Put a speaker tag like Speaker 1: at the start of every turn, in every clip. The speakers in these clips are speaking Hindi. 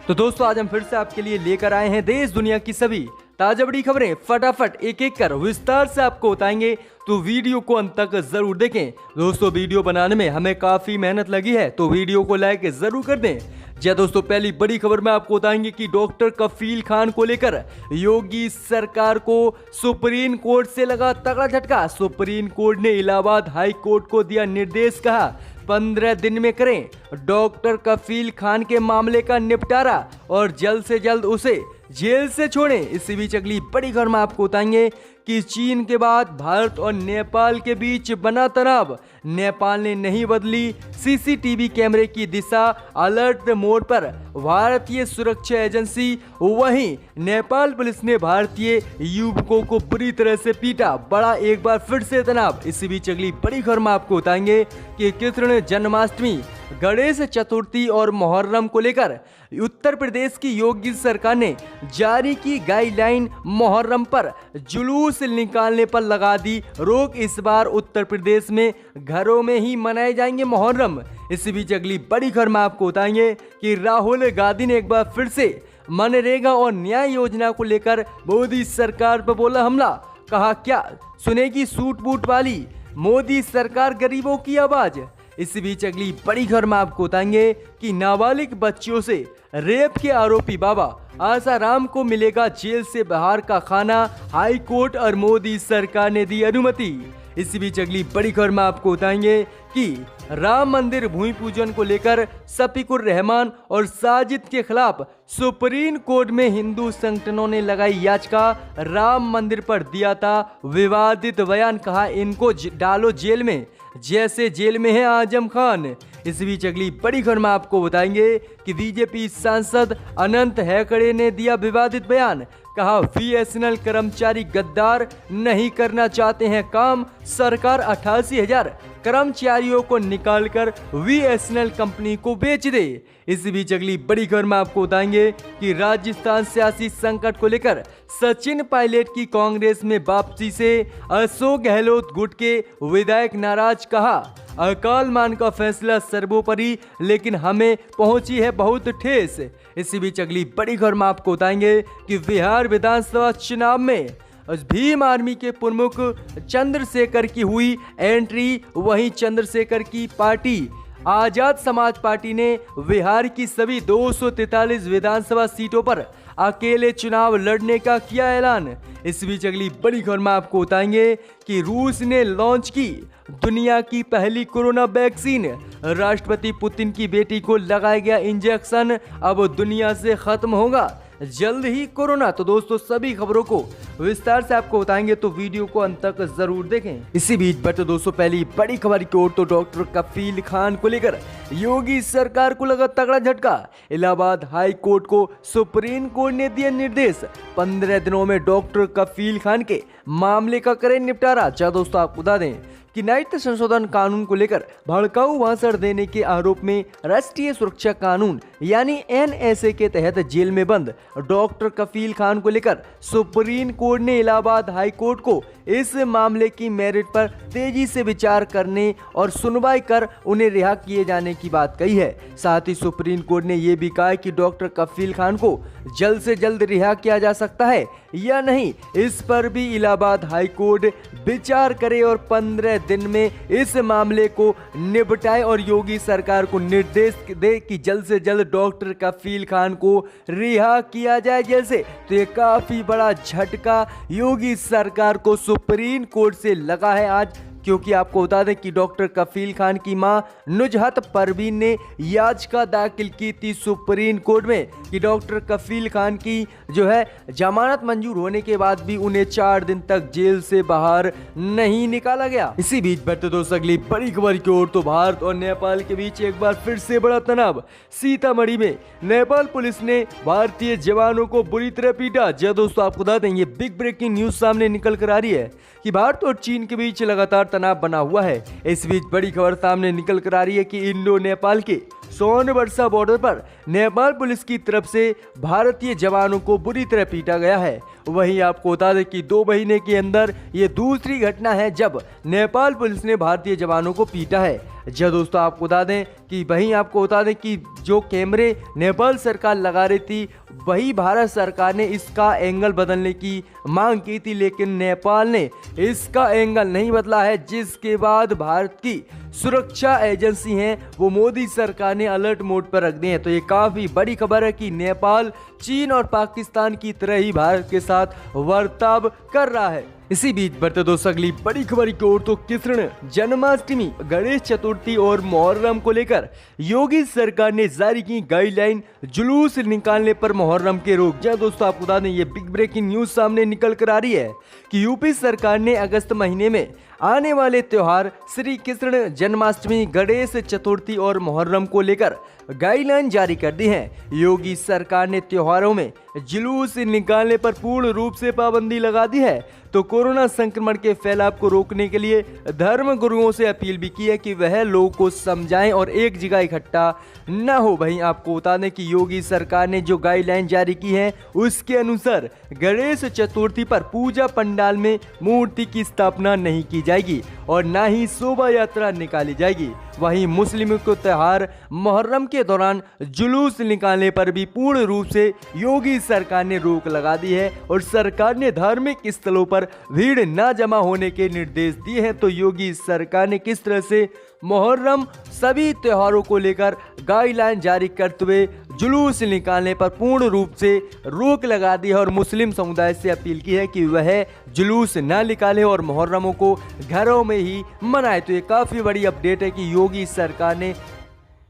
Speaker 1: तो दोस्तों आज हम फिर से आपके लिए लेकर आए हैं देश दुनिया की सभी ताजा बड़ी खबरें। फटाफट एक एक कर विस्तार से आपको बताएंगे, तो वीडियो को अंत तक जरूर देखें। दोस्तों वीडियो बनाने में हमें काफी मेहनत लगी है, तो वीडियो को लाइक जरूर कर दें। जी दोस्तों, पहली बड़ी खबर में आपको बताएंगे कि डॉक्टर कफील खान को लेकर योगी सरकार को सुप्रीम कोर्ट से लगा तगड़ा झटका। सुप्रीम कोर्ट ने इलाहाबाद हाई कोर्ट को दिया निर्देश, कहा 15 दिन में करें डॉक्टर कफील खान के मामले का निपटारा और जल्द से जल्द उसे जेल से छोड़ें। इसी बीच अगली बड़ी खबर में आपको बताएंगे कि चीन के बाद भारत और नेपाल के बीच बना तनाव। नेपाल ने नहीं बदली सीसीटीवी कैमरे की दिशा, अलर्ट मोड पर भारतीय सुरक्षा एजेंसी। वहीं नेपाल पुलिस ने भारतीय युवकों को बुरी तरह से पीटा, बड़ा एक बार फिर से तनाव। इसी बीच अगली बड़ी खबर में आपको बताएंगे कि कृष्ण जन्माष्टमी, गणेश चतुर्थी और मुहर्रम को लेकर उत्तर प्रदेश की योगी सरकार ने जारी की गाइडलाइन। मुहर्रम पर जुलूस निकालने पर लगा दी रोक। इस बार उत्तर प्रदेश में घरों में ही मनाए जाएंगे मुहर्रम। इसी बीच अगली बड़ी खबर में आपको बताएंगे कि राहुल गांधी ने एक बार फिर से मनरेगा और न्याय योजना को लेकर मोदी सरकार पर बोला हमला। कहा क्या सुनेगी सूट बूट वाली मोदी सरकार गरीबों की आवाज। इसी बीच अगली बड़ी खबर में आपको बताएंगे कि नाबालिग बच्चियों से रेप के आरोपी बाबा आसाराम को मिलेगा जेल से बाहर का खाना। हाई कोर्ट और मोदी सरकार ने दी अनुमति। इसी बीच अगली बड़ी खबर में आपको बताएंगे कि राम मंदिर भूमि पूजन को लेकर शफीकुर रहमान और साजिद के खिलाफ सुप्रीम कोर्ट में हिंदू संगठनों ने लगाई याचिका। राम मंदिर पर दिया था विवादित बयान, कहा इनको डालो जेल में जैसे जेल में है आजम खान। इस बीच अगली बड़ी खबर में आपको बताएंगे कि बीजेपी सांसद अनंत हेगड़े ने दिया विवादित बयान, कहा बीएसएनएल कर्मचारी गद्दार नहीं करना चाहते हैं काम, सरकार 88,000 कर्मचारियों को निकालकर बीएसएनएल कंपनी को बेच दे। इस बीच अगली बड़ी खबर में आपको बताएंगे कि राजस्थान सियासी संकट को लेकर सचिन पायलट की कांग्रेस में वापसी से अशोक गहलोत गुट के विधायक नाराज। कहा अकाल मान का फैसला सर्वोपरि, लेकिन हमें पहुंची है बहुत ठेस। इसी बीच अगली बड़ी खबर में आपको बताएंगे कि बिहार विधानसभा चुनाव में भीम आर्मी के प्रमुख चंद्रशेखर की हुई एंट्री। वहीं चंद्रशेखर की पार्टी आजाद समाज पार्टी ने बिहार की सभी 243 विधानसभा सीटों पर अकेले चुनाव लड़ने का किया ऐलान। इस बीच अगली बड़ी खबर में आपको बताएंगे कि रूस ने लॉन्च की दुनिया की पहली कोरोना वैक्सीन। राष्ट्रपति पुतिन की बेटी को लगाया गया इंजेक्शन, अब दुनिया से खत्म होगा जल्द ही कोरोना। तो दोस्तों सभी खबरों को विस्तार से आपको बताएंगे, तो वीडियो को अंत तक जरूर देखें। इसी बीच बट दोस्तों पहली बड़ी खबर की ओर, तो डॉक्टर कफील खान को लेकर योगी सरकार को लगा तगड़ा झटका। इलाहाबाद हाई कोर्ट को सुप्रीम कोर्ट ने दिया निर्देश, 15 दिनों में डॉक्टर कफील खान के मामले का करें निपटारा। क्या दोस्तों आपको बता दें कि नागरिकता संशोधन कानून को लेकर भड़काऊ भाषण देने के आरोप में राष्ट्रीय सुरक्षा कानून यानी एनएसए के तहत जेल में बंद डॉक्टर कफील खान को लेकर सुप्रीम कोर्ट ने इलाहाबाद हाई कोर्ट को इस मामले की मेरिट पर तेजी से विचार करने और सुनवाई कर उन्हें रिहा किए जाने की बात कही है। साथ ही सुप्रीम कोर्ट ने यह भी कहा कि डॉक्टर कफील खान को जल्द से जल्द रिहा किया जा सकता है या नहीं, इस पर भी इलाहाबाद हाई कोर्ट विचार करे और 15 दिन में इस मामले को निपटाए और योगी सरकार को निर्देश दे कि जल्द से जल्द डॉक्टर कफील खान को रिहा किया जाए जेल से। तो ये काफी बड़ा झटका योगी सरकार को सुप्रीम कोर्ट से लगा है आज, क्योंकि आपको बता दें कि डॉक्टर कफील खान की मां नुजहत परवीन ने याचिका दाखिल की थी सुप्रीम कोर्ट में कि डॉक्टर कफील खान की जो है जमानत मंजूर होने के बाद भी उन्हें 4 दिन तक जेल से बाहर नहीं निकाला गया। इसी बीच बढ़ते दोस्तों अगली बड़ी खबर की ओर, तो भारत और नेपाल के बीच एक बार फिर से बड़ा तनाव। सीतामढ़ी में नेपाल पुलिस ने भारतीय जवानों को बुरी तरह पीटा। जी दोस्तों आपको बता दें ये बिग ब्रेकिंग न्यूज सामने निकल कर आ रही है कि भारत और चीन के बीच लगातार तनाव बना हुआ है। इस बीच बड़ी खबर सामने निकल कर आ रही है कि इंडो नेपाल के सोनवर्षा बॉर्डर पर नेपाल पुलिस की तरफ से भारतीय जवानों को बुरी तरह पीटा गया है। वहीं आपको बता दें कि 2 महीने के अंदर ये दूसरी घटना है जब नेपाल पुलिस ने भारतीय जवानों को पीटा है। जी दोस्तों, आपको बता दें कि वहीं आपको बता दें कि जो कैमरे नेपाल सरकार लगा रही थी वही भारत सरकार ने इसका एंगल बदलने की मांग की थी, लेकिन नेपाल ने इसका एंगल नहीं बदला है, जिसके बाद भारत की सुरक्षा एजेंसी हैं वो मोदी सरकार ने अलर्ट मोड पर रख दिए हैं। तो ये काफी बड़ी खबर है कि नेपाल चीन और पाकिस्तान की तरह ही भारत के साथ बर्ताव कर रहा है। इसी बीच बढ़ते दोस्तों अगली बड़ी खबर की ओर, तो कृष्ण जन्माष्टमी, गणेश चतुर्थी और मुहर्रम को लेकर योगी सरकार ने जारी की गाइडलाइन, जुलूस निकालने पर मुहर्रम के रोक। जहाँ दोस्तों आपको बता दें ये बिग ब्रेकिंग न्यूज सामने निकल कर आ रही है कि यूपी सरकार ने अगस्त महीने में आने वाले त्योहार श्री कृष्ण जन्माष्टमी, गणेश चतुर्थी और मुहर्रम को लेकर गाइडलाइन जारी कर दी है। योगी सरकार ने त्योहारों में जुलूस निकालने पर पूर्ण रूप से पाबंदी लगा दी है। तो कोरोना संक्रमण के फैलाव को रोकने के लिए धर्म गुरुओं से अपील भी की है कि वह लोगों को समझाएं और एक जगह इकट्ठा न हो। वहीं आपको बता दें कि योगी सरकार ने जो गाइडलाइन जारी की है उसके अनुसार गणेश चतुर्थी पर पूजा पंडाल में मूर्ति की स्थापना नहीं की जाएगी और न ही शोभा यात्रा निकाली जाएगी। वहीं मुस्लिमों को त्योहार मुहर्रम के दौरान जुलूस निकालने पर भी पूर्ण रूप से योगी सरकार ने रोक लगा दी है और सरकार ने धार्मिक स्थलों पर भीड़ न जमा होने के निर्देश दिए हैं। तो योगी सरकार ने किस तरह से मुहर्रम सभी त्योहारों को लेकर गाइडलाइन जारी करते हुए जुलूस निकालने पर पूर्ण रूप से रोक लगा दी है और मुस्लिम समुदाय से अपील की है कि वह जुलूस न निकाले और मुहर्रमों को घरों में ही मनाए। तो ये काफी बड़ी अपडेट है कि योगी सरकार ने।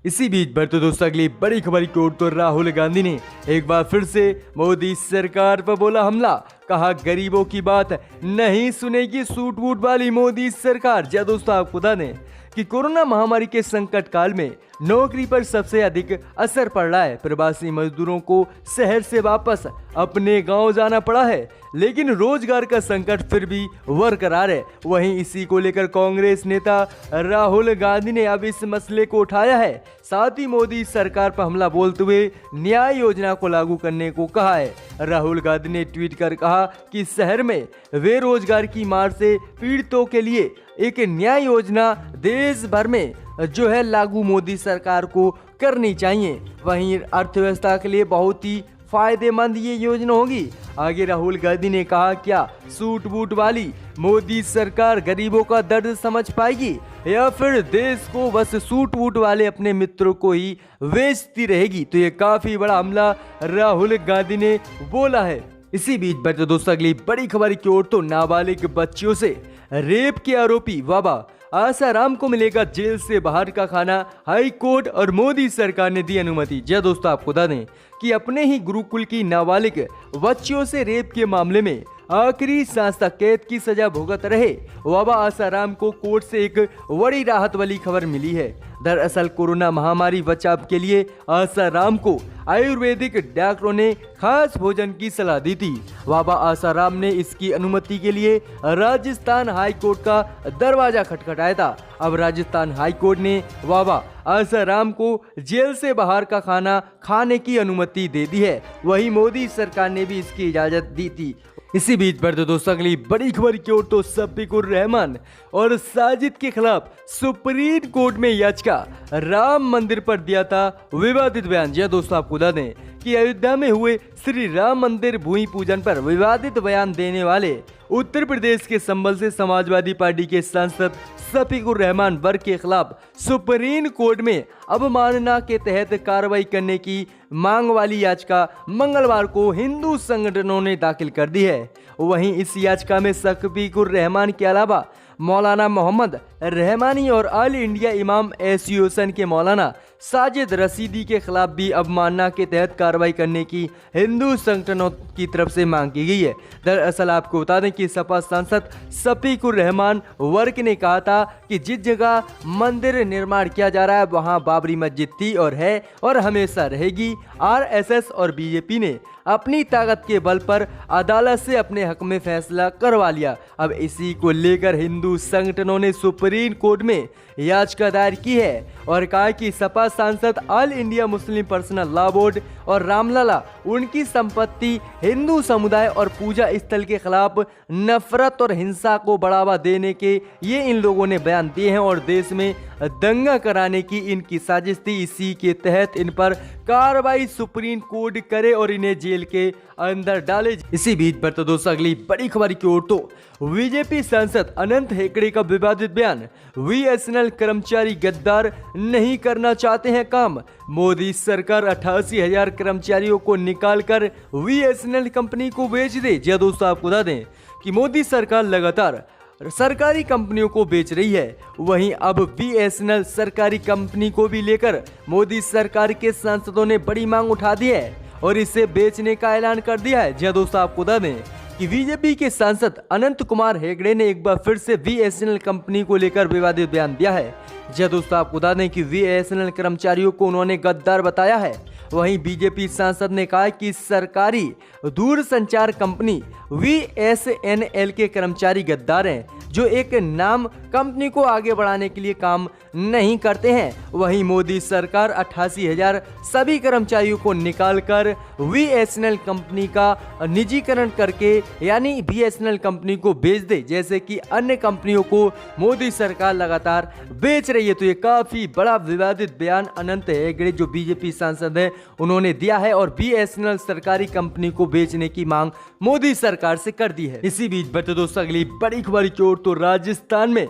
Speaker 1: इसी बीच बढ़ते दोस्तों अगली बड़ी खबर की ओर, तो राहुल गांधी ने एक बार फिर से मोदी सरकार पर बोला हमला, कहा गरीबों की बात नहीं सुनेगी सूट वूट वाली मोदी सरकार। जी दोस्तों आपको बता दें कि कोरोना महामारी के संकट काल में नौकरी पर सबसे अधिक असर पड़ रहा है। प्रवासी मजदूरों को शहर से वापस अपने गांव जाना पड़ा है, लेकिन रोजगार का संकट फिर भी बरकरार है। वहीं इसी को लेकर कांग्रेस नेता राहुल गांधी ने अब इस मसले को उठाया है, साथ ही मोदी सरकार पर हमला बोलते हुए न्याय योजना को लागू करने को कहा है। राहुल गांधी ने ट्वीट कर कहा कि शहर में बेरोजगार की मार से पीड़ितों के लिए एक न्याय योजना देश भर में जो है लागू मोदी सरकार को करनी चाहिए। वहीं अर्थव्यवस्था के लिए बहुत ही फायदेमंद ये योजना होगी। आगे राहुल गांधी ने कहा, क्या सूट बूट वाली मोदी सरकार गरीबों का दर्द समझ पाएगी या फिर देश को बस सूट वूट वाले अपने मित्रों को ही बेचती रहेगी। तो ये काफी बड़ा हमला राहुल गांधी ने बोला है। इसी बीच बढ़ते दोस्तों अगली बड़ी खबर की ओर, तो नाबालिग बच्चियों से रेप के आरोपी बाबा आसाराम को मिलेगा जेल से बाहर का खाना, हाई कोर्ट और मोदी सरकार ने दी अनुमति। जय दोस्तों आपको बता दें कि अपने ही गुरुकुल की नाबालिग बच्चियों से रेप के मामले में आखिरी सांस तक कैद की सजा भुगत रहे बाबा आसाराम को कोर्ट से एक बड़ी राहत वाली खबर मिली है। दरअसल कोरोना महामारी बचाव के लिए आसाराम को आयुर्वेदिक डॉक्टरों ने खास भोजन की सलाह दी थी। बाबा आसाराम ने इसकी अनुमति के लिए राजस्थान हाई कोर्ट का दरवाजा खटखटाया था। अब राजस्थान हाई कोर्ट ने बाबा आसाराम को जेल से बाहर का खाना खाने की अनुमति दे दी है। वहीं मोदी सरकार ने भी इसकी इजाजत दी थी। इसी बीच बढ़ते दोस्तों अगली बड़ी खबर की ओर, तो शफीकुर रहमान और साजिद के खिलाफ सुप्रीम कोर्ट में याचिका, राम मंदिर पर दिया था विवादित बयान। जी दोस्तों आपको बता दें कि अयोध्या में हुए श्री राम मंदिर भूमि पूजन पर विवादित बयान देने वाले उत्तर प्रदेश के संभल से समाजवादी पार्टी के सांसद शफीकुर रहमान वर्ग के खिलाफ सुप्रीम कोर्ट में अवमानना के तहत कार्रवाई करने की मांग वाली याचिका मंगलवार को हिंदू संगठनों ने दाखिल कर दी है। वहीं इस याचिका में शफीकुर रहमान के अलावा मौलाना मोहम्मद रहमानी और ऑल इंडिया इमाम एसोसिएशन के मौलाना साजिद रशीदी के खिलाफ भी अवमानना के तहत कार्रवाई करने की हिंदू संगठनों की तरफ से मांग की गई है। दरअसल आपको बता दें कि सपा सांसद शफीकुर रहमान वर्ग ने कहा था कि जिस जगह मंदिर निर्माण किया जा रहा है वहां बाबरी मस्जिद थी और है और हमेशा रहेगी। आरएसएस और बीजेपी ने अपनी ताकत के बल पर अदालत से अपने हक में फैसला करवा लिया। अब इसी को लेकर हिंदू संगठनों ने सुप्रीम कोर्ट में याचिका दायर की है और कहा कि सपा सांसद all India Muslim personal law board और रामलला उनकी संपत्ति हिंदू समुदाय और पूजा स्थल के खिलाफ नफरत और हिंसा को बढ़ावा देने के ये इन लोगों ने बयान दिए हैं और देश में दंगा कराने की इनकी साजिश थी। इसी के तहत इन पर कार्रवाई सुप्रीम कोर्ट करे और इन्हें जेल के अंदर डाले। इसी बीच बढ़ते दोस्तों अगली बड़ी खबर की ओर तो बीजेपी सांसद अनंत हेगड़े का विवादित बयान, बीएसएनएल कर्मचारी गद्दार नहीं करना चाहते हैं काम। मोदी सरकार 88,000 कर्मचारियों को निकालकर बीएसएनएल कंपनी को बेच दे। जी दोस्तों आपको बता दें कि मोदी सरकार लगातार सरकारी कंपनियों को बेच रही है, वहीं अब बीएसएनएल सरकारी कंपनी को भी लेकर मोदी सरकार के सांसदों ने बड़ी मांग उठा दी है और इसे बेचने का ऐलान कर दिया है। जी दोस्तों आपको बता दें कि बीजेपी के सांसद अनंत कुमार हेगड़े ने एक बार फिर से बीएसएनएल कंपनी को लेकर विवादित बयान दिया है। जी दोस्तों आपको बता दें कि बीएसएनएल कर्मचारियों को उन्होंने गद्दार बताया है। वहीं बीजेपी सांसद ने कहा कि सरकारी दूरसंचार कंपनी बीएसएनएल के कर्मचारी गद्दार हैं जो एक नाम कंपनी को आगे बढ़ाने के लिए काम नहीं करते हैं। वहीं मोदी सरकार 88,000 सभी कर्मचारियों को निकालकर बीएसएनएल कंपनी का निजीकरण करके यानी बीएसएनएल कंपनी को बेच दे, जैसे कि अन्य कंपनियों को मोदी सरकार लगातार बेच रही है। तो ये काफी बड़ा विवादित बयान अनंत हेगड़े जो बीजेपी सांसद है उन्होंने दिया है और बीएसएनएल सरकारी कंपनी को बेचने की मांग मोदी सरकार से कर दी है। इसी बीच बढ़ते दोस्तों अगली बड़ी खबर की ओर तो राजस्थान में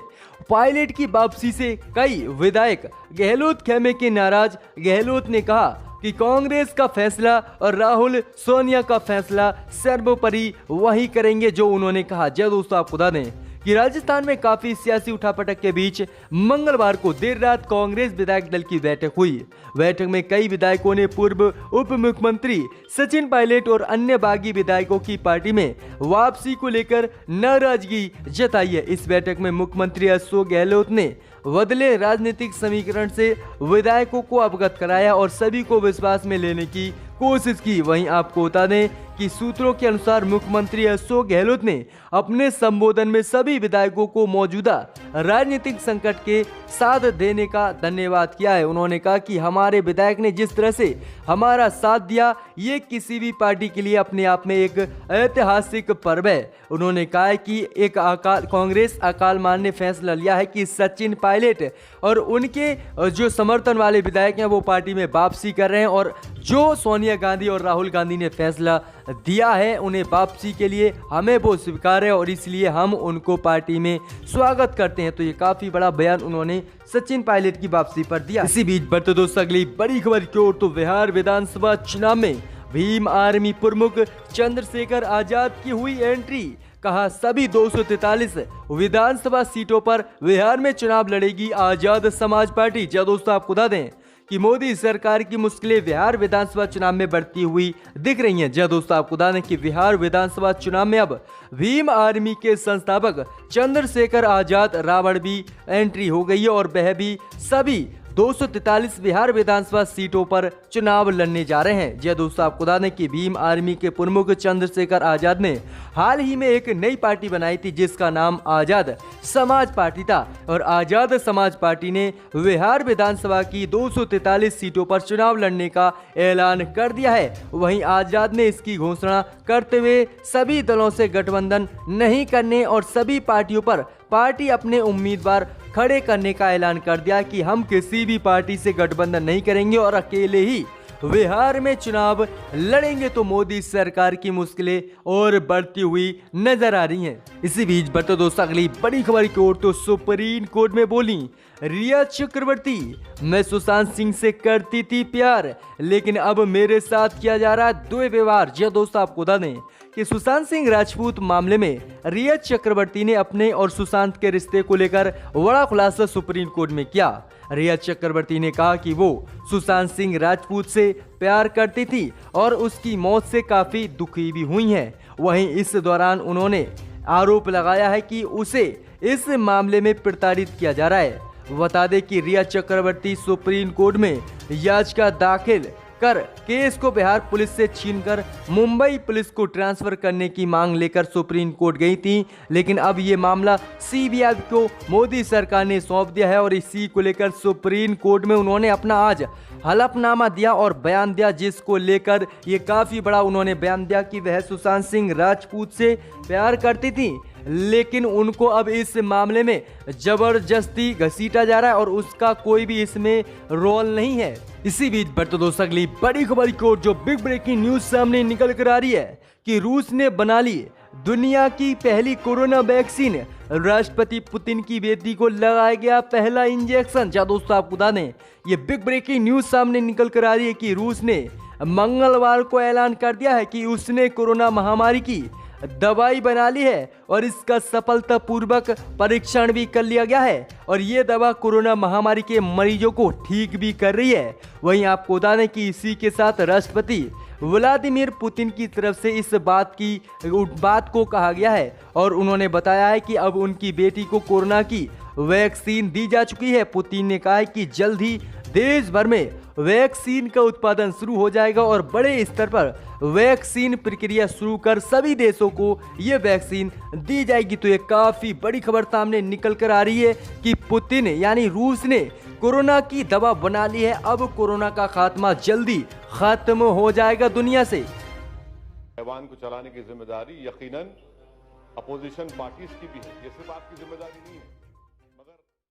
Speaker 1: पायलट की वापसी से कई विधायक गहलोत खेमे के नाराज। गहलोत ने कहा कि कांग्रेस का फैसला और राहुल सोनिया का फैसला सर्वोपरि वही करेंगे जो उन्होंने कहा। जय दोस्तों आपको बता दें कि राजस्थान में काफी सियासी उठापटक के बीच मंगलवार को देर रात कांग्रेस विधायक दल की बैठक हुई। बैठक में कई विधायकों ने पूर्व उप मुख्यमंत्री सचिन पायलट और अन्य बागी विधायकों की पार्टी में वापसी को लेकर नाराजगी जताई है। इस बैठक में मुख्यमंत्री अशोक गहलोत ने बदले राजनीतिक समीकरण से विधायकों को अवगत कराया और सभी को विश्वास में लेने की कोशिश की। वहीं आपको बता दें कि सूत्रों के अनुसार मुख्यमंत्री अशोक गहलोत ने अपने संबोधन में सभी विधायकों को मौजूदा राजनीतिक संकट के साथ देने का धन्यवाद किया है। उन्होंने कहा कि हमारे विधायक ने जिस तरह से हमारा साथ दिया ये किसी भी पार्टी के लिए अपने आप में एक ऐतिहासिक पर्व है। उन्होंने कहा कि एक कांग्रेस अकाल मान ने फैसला लिया है कि सचिन पायलट और उनके जो समर्थन वाले विधायक हैं वो पार्टी में वापसी कर रहे हैं और जो सोनिया गांधी और राहुल गांधी ने फैसला दिया है उन्हें वापसी के लिए हमें वो स्वीकार है और इसलिए हम उनको पार्टी में स्वागत करते हैं। तो ये काफी बड़ा बयान उन्होंने सचिन पायलट की वापसी पर दिया। इसी बीच बढ़ते दोस्तों अगली बड़ी खबर की ओर तो बिहार विधानसभा चुनाव में भीम आर्मी प्रमुख चंद्रशेखर आजाद की हुई एंट्री। कहा सभी 243 विधानसभा सीटों पर बिहार में चुनाव लड़ेगी आजाद समाज पार्टी। जब दोस्तों आपको बता दें कि मोदी सरकार की मुश्किलें बिहार विधानसभा चुनाव में बढ़ती हुई दिख रही हैं। जब दोस्तों आपको बता दें कि बिहार विधानसभा चुनाव में अब भीम आर्मी के संस्थापक चंद्रशेखर आजाद रावण भी एंट्री हो गई है और वह भी सभी 243 बिहार विधानसभा सीटों पर चुनाव लड़ने जा रहे हैं। जी दोस्तों आपको बता दें कि भीम आर्मी के प्रमुख चंद्रशेखर आजाद ने हाल ही में एक नई पार्टी बनाई थी जिसका नाम आजाद समाज पार्टी था और आजाद समाज पार्टी ने बिहार विधानसभा की 243 सीटों पर चुनाव लड़ने का ऐलान कर दिया है। वहीं आजाद ने इसकी घोषणा करते हुए सभी दलों से गठबंधन नहीं करने और सभी पार्टियों पर पार्टी अपने उम्मीदवार खड़े करने का ऐलान कर दिया कि हम किसी भी पार्टी से गठबंधन नहीं करेंगे और अकेले ही बिहार में चुनाव लड़ेंगे। तो मोदी सरकार की मुश्किलें और बढ़ती हुई नजर आ रही हैं। इसी बीच बढ़ते दोस्तों अगली बड़ी खबर की ओर तो सुप्रीम कोर्ट में बोली रिया चक्रवर्ती, मैं सुशांत सिंह से करती थी प्यार लेकिन अब मेरे साथ किया जा रहा है दुर्व्यवहार। जी दोस्तों आपको बता दें कि सुशांत सिंह राजपूत मामले में रिया चक्रवर्ती ने अपने और सुशांत के रिश्ते को लेकर बड़ा खुलासा सुप्रीम कोर्ट में किया। रिया चक्रवर्ती ने कहा कि वो सुशांत सिंह राजपूत से प्यार करती थी और उसकी मौत से काफी दुखी भी हुई हैं। वहीं इस दौरान उन्होंने आरोप लगाया है कि उसे इस मामले में प्रताड़ित किया जा रहा है। बता दें कि रिया चक्रवर्ती सुप्रीम कोर्ट में याचिका दाखिल कर केस को बिहार पुलिस से छीनकर मुंबई पुलिस को ट्रांसफर करने की मांग लेकर सुप्रीम कोर्ट गई थी। लेकिन अब ये मामला सीबीआई को मोदी सरकार ने सौंप दिया है और इसी को लेकर सुप्रीम कोर्ट में उन्होंने अपना आज हलफनामा दिया और बयान दिया, जिसको लेकर ये काफी बड़ा उन्होंने बयान दिया कि वह सुशांत सिंह राजपूत से प्यार करती थी, लेकिन उनको अब इस मामले में जबरदस्ती घसीटा जा रहा है और उसका कोई भी इसमें रोल नहीं है। इसी बीच बढ़ते दोस्तों अगली बड़ी खबर की ओर, जो बिग ब्रेकिंग न्यूज सामने निकल कर आ रही है कि रूस ने बना ली दुनिया की पहली कोरोना वैक्सीन। राष्ट्रपति पुतिन की बेटी को लगाया गया पहला इंजेक्शन। क्या दोस्तों आपको बता दें, ये बिग ब्रेकिंग न्यूज सामने निकल कर आ रही है कि रूस ने मंगलवार को ऐलान कर दिया है कि उसने कोरोना महामारी की दवाई बना ली है और इसका सफलतापूर्वक परीक्षण भी कर लिया गया है और ये दवा कोरोना महामारी के मरीजों को ठीक भी कर रही है। वहीं आपको बता दें कि इसी के साथ राष्ट्रपति व्लादिमीर पुतिन की तरफ से इस बात को कहा गया है और उन्होंने बताया है कि अब उनकी बेटी को कोरोना की वैक्सीन दी जा चुकी है। पुतिन ने कहा है कि जल्द ही देश भर में वैक्सीन का उत्पादन शुरू हो जाएगा और बड़े स्तर पर वैक्सीन प्रक्रिया शुरू कर सभी देशों को ये वैक्सीन दी जाएगी। तो ये काफी बड़ी खबर सामने निकल कर आ रही है कि पुतिन यानी रूस ने कोरोना की दवा बना ली है। अब कोरोना का खात्मा जल्दी खत्म हो जाएगा दुनिया से।
Speaker 2: ताइवान को चलाने की जिम्मेदारी यकीनन अपोजिशन पार्टीज की भी है, ये सिर्फ आपकी जिम्मेदारी नहीं है।